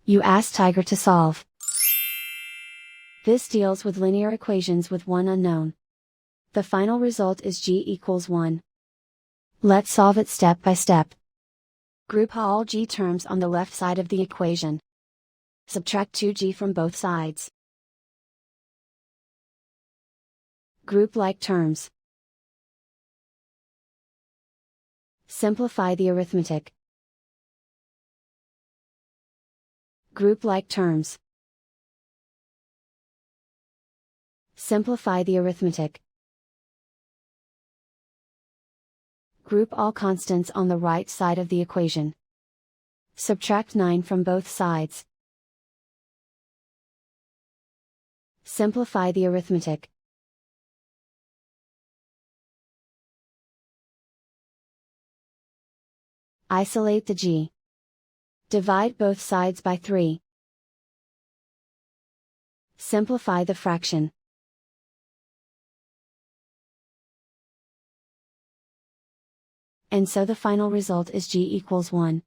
You ask Tiger to solve. This deals with linear equations with one unknown. The final result is g equals 1. Let's solve it step by step. Group all g terms on the left side of the equation. Subtract 2g from both sides. Group like terms. Simplify the arithmetic. Group like terms. Simplify the arithmetic. Group all constants on the right side of the equation. Subtract 9 from both sides. Simplify the arithmetic. Isolate the g. Divide both sides by 3. Simplify the fraction. And so the final result is g equals 1.